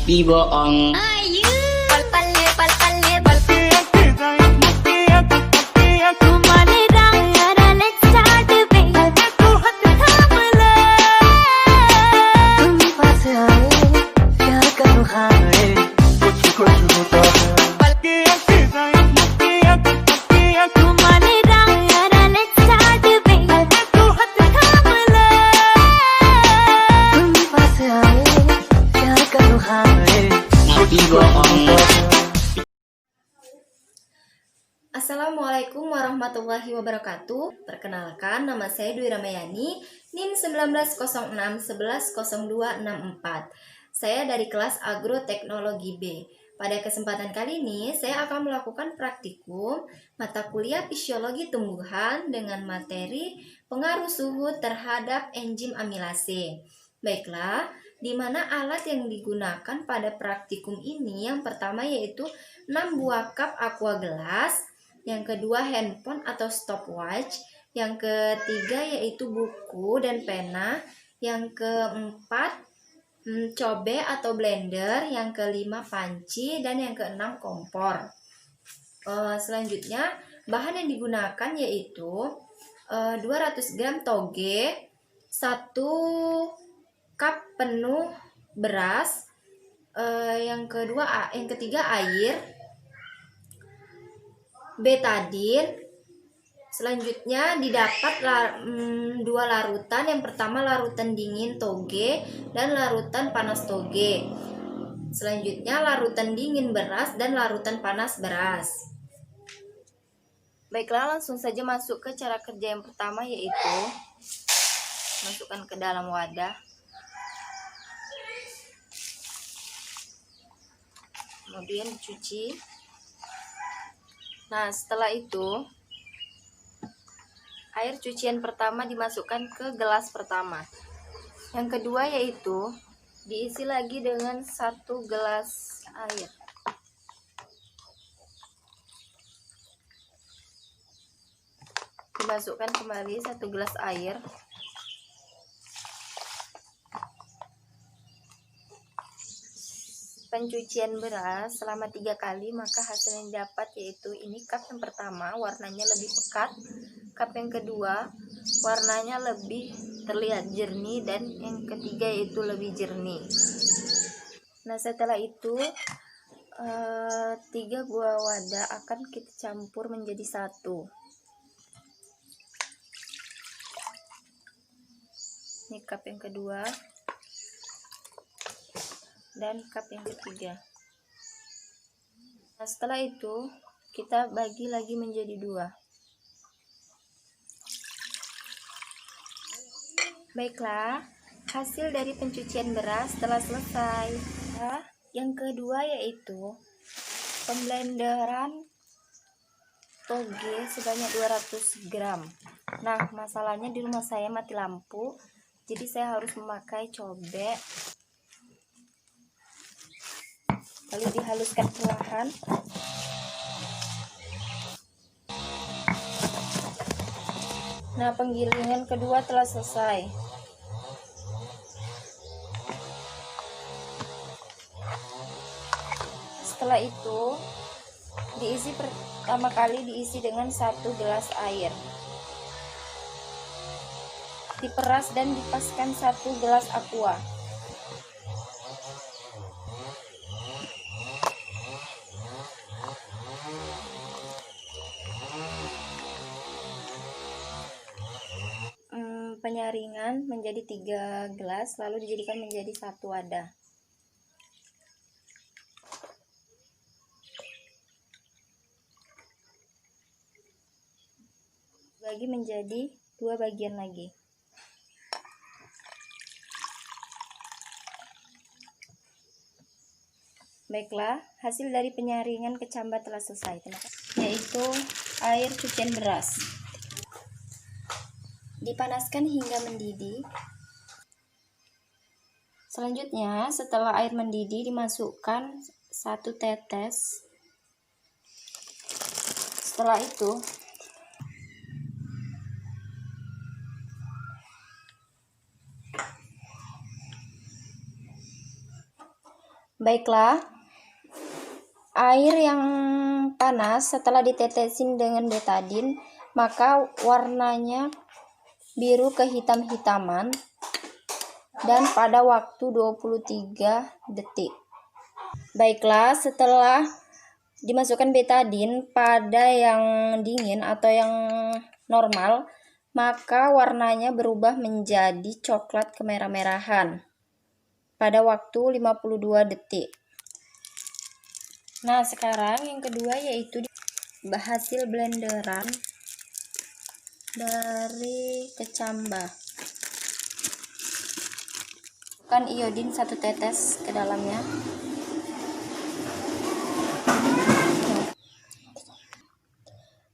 Nabi bohong. Assalamualaikum warahmatullahi wabarakatuh. Perkenalkan, nama saya Dwi Ramayani, NIM 1906110264. Saya dari kelas Agroteknologi B. Pada kesempatan kali ini, saya akan melakukan praktikum mata kuliah fisiologi tumbuhan dengan materi pengaruh suhu terhadap enzim amilase. Baiklah, di mana alat yang digunakan pada praktikum ini yang pertama yaitu 6 buah cup aqua gelas, yang kedua handphone atau stopwatch, yang ketiga yaitu buku dan pena, yang keempat cobe atau blender, yang kelima panci, dan yang keenam kompor. Selanjutnya bahan yang digunakan yaitu 200 gram toge, 1 cup penuh beras, yang ketiga air, betadin. Selanjutnya didapat 2 larutan. Yang pertama larutan dingin toge dan larutan panas toge. Selanjutnya larutan dingin beras dan larutan panas beras. Baiklah, langsung saja masuk ke cara kerja yang pertama, yaitu masukkan ke dalam wadah. Kemudian dicuci. Nah, setelah itu air cucian pertama dimasukkan ke gelas pertama. Yang kedua yaitu diisi lagi dengan 1 gelas air. Dimasukkan kembali 1 gelas air. Pencucian beras selama 3 kali, maka hasil yang didapat yaitu ini cup yang pertama warnanya lebih pekat, cup yang kedua warnanya lebih terlihat jernih, dan yang ketiga yaitu lebih jernih. Nah, setelah itu 3 buah wadah akan kita campur menjadi satu. Ini cup yang kedua dan cup yang ketiga. Nah, setelah itu kita bagi lagi menjadi 2. Baiklah, hasil dari pencucian beras telah selesai. Nah, yang kedua yaitu pemblenderan toge sebanyak 200 gram. Nah, masalahnya di rumah saya mati lampu, jadi saya harus memakai cobek. Lalu dihaluskan perlahan. Nah, penggilingan kedua telah selesai. Setelah itu pertama kali diisi dengan 1 gelas air. Diperas dan dipaskan 1 gelas aqua. Penyaringan menjadi 3 gelas, lalu dijadikan menjadi 1 wadah. Bagi menjadi 2 bagian lagi. Baiklah, hasil dari penyaringan kecambah telah selesai, yaitu air cucian beras. Dipanaskan hingga mendidih. Selanjutnya, setelah air mendidih, dimasukkan 1 tetes. Setelah itu Baiklah, air yang panas setelah ditetesin dengan betadin, maka warnanya biru kehitam-hitaman dan pada waktu 23 detik. Baiklah, setelah dimasukkan betadin pada yang dingin atau yang normal, maka warnanya berubah menjadi coklat kemerah-merahan pada waktu 52 detik. Nah, sekarang yang kedua yaitu hasil blenderan dari kecambah. Masukkan iodin 1 tetes ke dalamnya.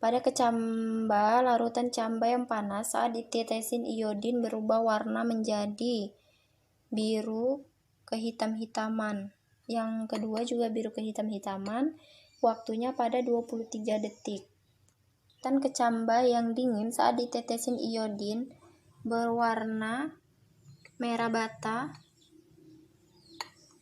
Pada kecambah, larutan cambah yang panas saat ditetesin iodin berubah warna menjadi biru kehitam-hitaman. Yang kedua juga biru kehitam-hitaman, waktunya pada 23 detik. Dan kecambah yang dingin saat ditetesin iodin berwarna merah bata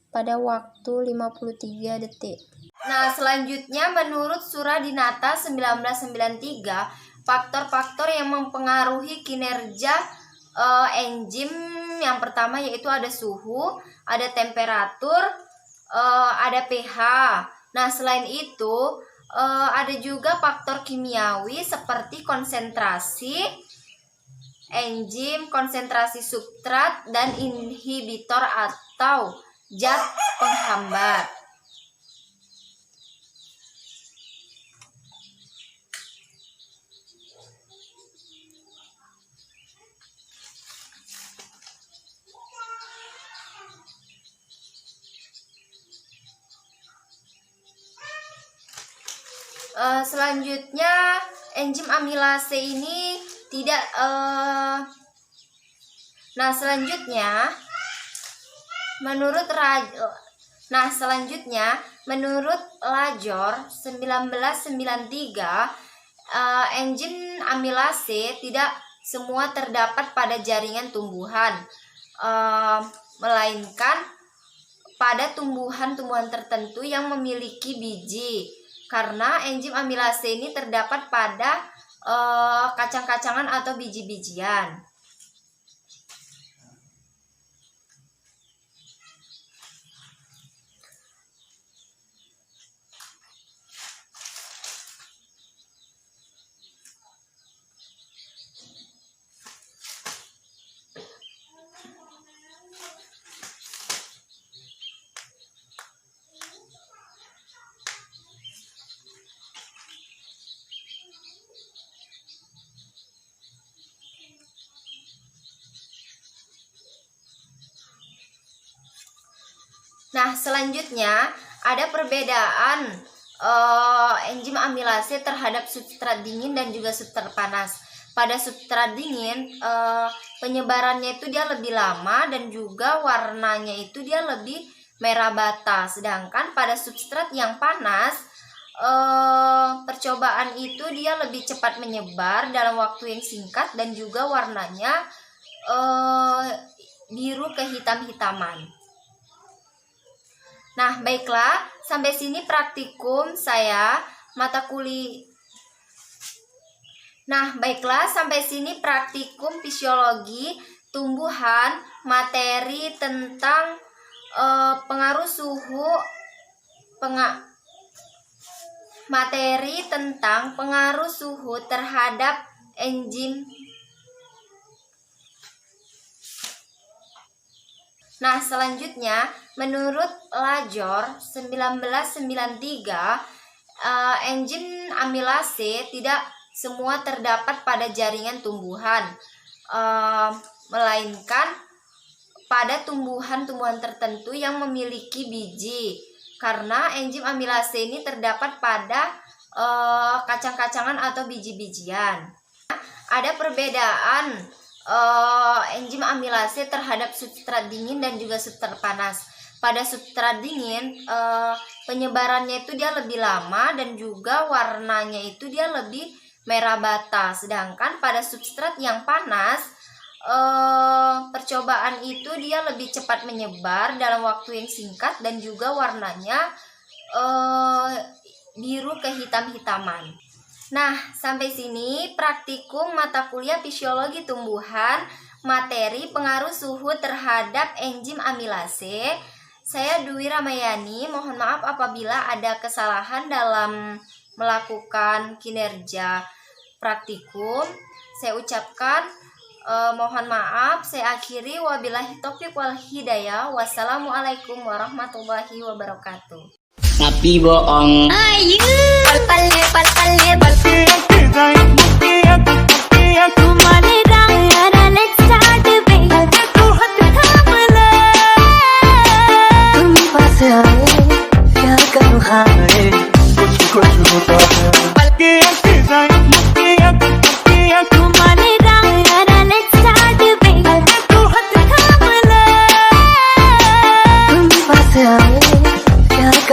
pada waktu 53 detik. Nah, selanjutnya menurut Suradinata 1993, faktor-faktor yang mempengaruhi kinerja enzim yang pertama yaitu ada suhu, ada temperatur, ada pH. Nah, selain itu ada juga faktor kimiawi seperti konsentrasi enzim, konsentrasi substrat, dan inhibitor atau zat penghambat. Selanjutnya enzim amilase ini tidak selanjutnya menurut Lajor 1993, enzim amilase tidak semua terdapat pada jaringan tumbuhan, melainkan pada tumbuhan-tumbuhan tertentu yang memiliki biji. Karena enzim amilase ini terdapat pada kacang-kacangan atau biji-bijian. Nah, selanjutnya ada perbedaan enzim amilase terhadap substrat dingin dan juga substrat panas. Pada substrat dingin penyebarannya itu dia lebih lama dan juga warnanya itu dia lebih merah bata. Sedangkan pada substrat yang panas percobaan itu dia lebih cepat menyebar dalam waktu yang singkat dan juga warnanya biru kehitam-hitaman. Nah, baiklah, sampai sini praktikum saya mata kuliah. Nah, baiklah, sampai sini praktikum fisiologi tumbuhan, materi tentang pengaruh suhu, materi tentang pengaruh suhu terhadap enzim. Nah, selanjutnya menurut Lajor 1993, enzim amilase tidak semua terdapat pada jaringan tumbuhan, melainkan pada tumbuhan-tumbuhan tertentu yang memiliki biji. Karena enzim amilase ini terdapat pada kacang-kacangan atau biji-bijian. Ada perbedaan enzim amilase terhadap substrat dingin dan juga substrat panas. Pada substrat dingin penyebarannya itu dia lebih lama dan juga warnanya itu dia lebih merah bata. Sedangkan pada substrat yang panas percobaan itu dia lebih cepat menyebar dalam waktu yang singkat dan juga warnanya biru kehitam-hitaman. Nah, sampai sini praktikum mata kuliah fisiologi tumbuhan, materi pengaruh suhu terhadap enzim amilase. Saya Dwi Ramayani, mohon maaf apabila ada kesalahan dalam melakukan kinerja praktikum. Saya ucapkan mohon maaf. Saya akhiri, wabillahi taufiq wal hidayah. Wassalamualaikum warahmatullahi wabarakatuh. Tapi bohong. Ayu, pal pal pal pal pal.